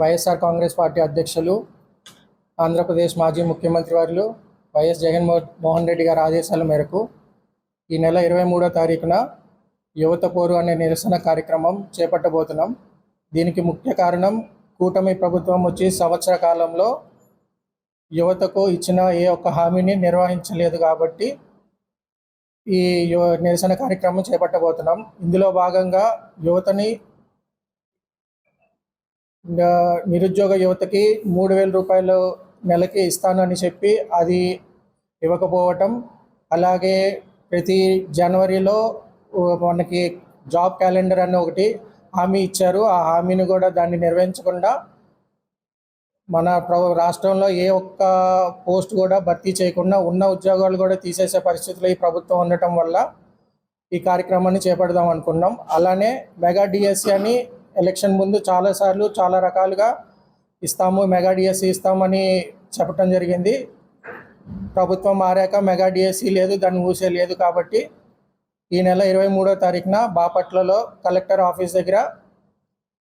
YSR Congress party అధ్యక్షులు, ఆంధ్రప్రదేశ్ మాజీ ముఖ్యమంత్రి వర్యులు వైఎస్ జగన్మోహన్ రెడ్డి గారి ఆదేశాల మేరకు ఈ నెల 23వ తారీఖున యువత పోరు అనే నిరసన కార్యక్రమం చేపట్టబోతున్నాం. దీనికి ముఖ్య కారణం కూటమి ప్రభుత్వం వచ్చి సంవత్సర కాలంలో యువతకు ఇచ్చిన ఏ ఒక్క హామీని నిర్వహించలేదు కాబట్టి ఈ నిరసన కార్యక్రమం చేపట్టబోతున్నాం. ఇందులో భాగంగా యువతని నిరుద్యోగ యువతకి 3,000 రూపాయలు నెలకి ఇస్తానని చెప్పి అది ఇవ్వకపోవటం, అలాగే ప్రతి జనవరిలో మనకి జాబ్ క్యాలెండర్ అని ఒకటి హామీ ఇచ్చారు. ఆ హామీని కూడా దాన్ని నిర్వహించకుండా మన రాష్ట్రంలో ఏ ఒక్క పోస్ట్ కూడా భర్తీ చేయకుండా ఉన్న ఉద్యోగాలు కూడా తీసేసే పరిస్థితిలో ఈ ప్రభుత్వం ఉండటం వల్ల ఈ కార్యక్రమాన్ని చేపడదాం అనుకున్నాం. అలానే మెగా డిఎస్సి అని ఎలక్షన్ ముందు చాలాసార్లు చాలా రకాలుగా ఇస్తాము, మెగా డిఎస్సి ఇస్తామని చెప్పడం జరిగింది. ప్రభుత్వం మారాక మెగా డిఎస్సి లేదు, దాన్ని ఊసే లేదు. కాబట్టి ఈ నెల 23వ తారీఖున బాపట్లలో కలెక్టర్ ఆఫీస్ దగ్గర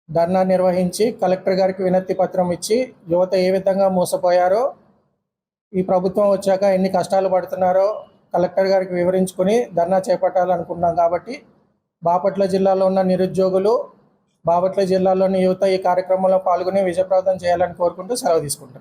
ధర్నా నిర్వహించి కలెక్టర్ గారికి వినతి పత్రం ఇచ్చి యువత ఏ విధంగా మోసపోయారో, ఈ ప్రభుత్వం వచ్చాక ఎన్ని కష్టాలు పడుతున్నారో కలెక్టర్ గారికి వివరించుకొని ధర్నా చేపట్టాలనుకున్నాం. కాబట్టి బాపట్ల జిల్లాలో ఉన్న నిరుద్యోగులు, బాపట్ల జిల్లాలోని యువత ఈ కార్యక్రమంలో పాల్గొని విజయప్రదం చేయాలని కోరుకుంటూ సెలవు తీసుకుంటున్నాం.